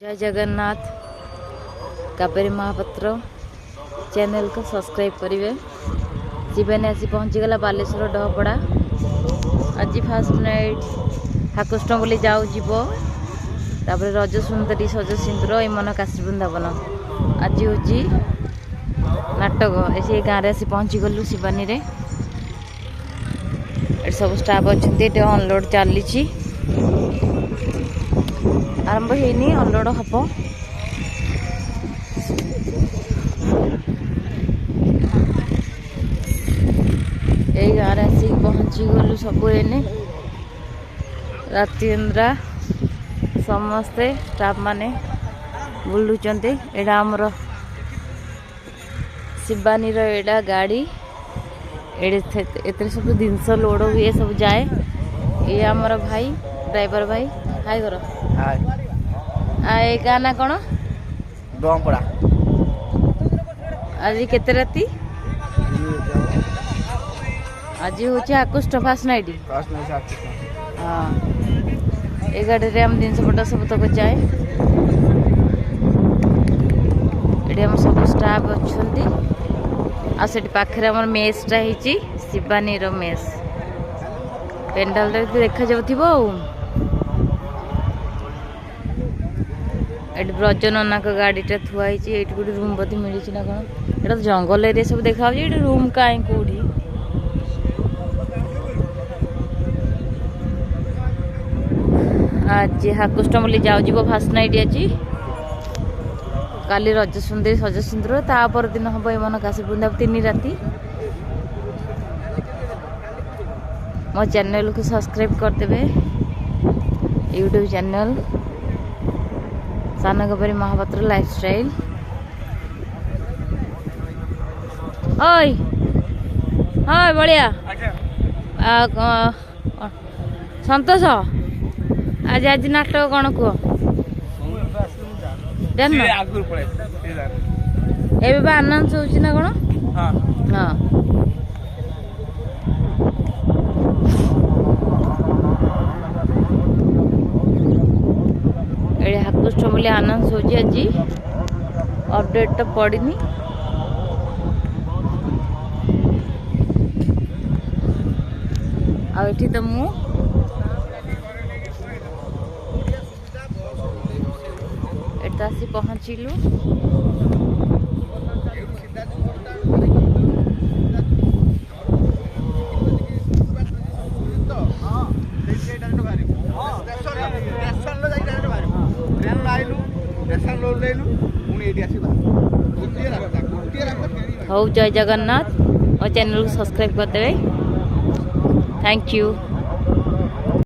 जय जगन्नाथ कावेरी महापात्र चैनल को सब्सक्राइब करेंगे। जीवन आसी पहुँचीगला बालेश्वर डहपड़ा। आज फास्ट नाइट हाकुष्ट बोली जाऊ जीव तापर रज सुंदरी सज सिंदूर एमन काशी बृंदावन। आज हूँ नाटक ऐसे गाँव आसी पहुँची गलु शिवानी रे। सब स्टाफ अच्छा अनलोड चली आरंभ होनी अनलोड हम। यही गाँव आसिक पहुँची गलु सब एने रातिंद्रा समस्ते स्टाफ माने बुलुचंते। एडा हमर शिवानी रो एडा गाड़ी एते सब जिनस लोड हुए सब जाए। ये हमर भाई ड्राइवर भाई हाय करो हाय गाना कौन डोंपड़ा आज केते राती आज हूँ आकुष्ट फास्ट नाइट। हाँ ये गाड़ी रे हम जिनस पटा सब तक जाए। ये हम सब स्टाफ अच्छा आ से पाखे आम मेसटा होती शिवानी रो मेस पेंडाल देखा जाऊ। ये ब्रज नना का गाड़ीटा थुआई ये गोटे रूम बोधे मिली ना कौन। यहाँ तो जंगल एरिया सब देखा ये रूम कहीं कौड़ी। आज हाकुष्ट बोली जाऊ जीव फास्ट नाइट। आज काली रज सुंदरी सज सिंदूर तापर दिन हम एमन काशी बृंदावन 3 राति। मो चैनल को सब्सक्राइब करदेवे यूट्यूब चैनल साना कावेरी महापात्र लाइफस्टाइल। ओय हाय बढ़िया संतोष आज आज नाटक कौन कह जान एबे अनाउंस होची ना कौन। हाँ ये हाकुष्ट बोली अनाउंस होची आज अपडेट तो पड़नी। आठी तो मु आसी पहुँचलु। हौ जय जगन्नाथ और चैनल को सब्सक्राइब करदेवे। Thank you.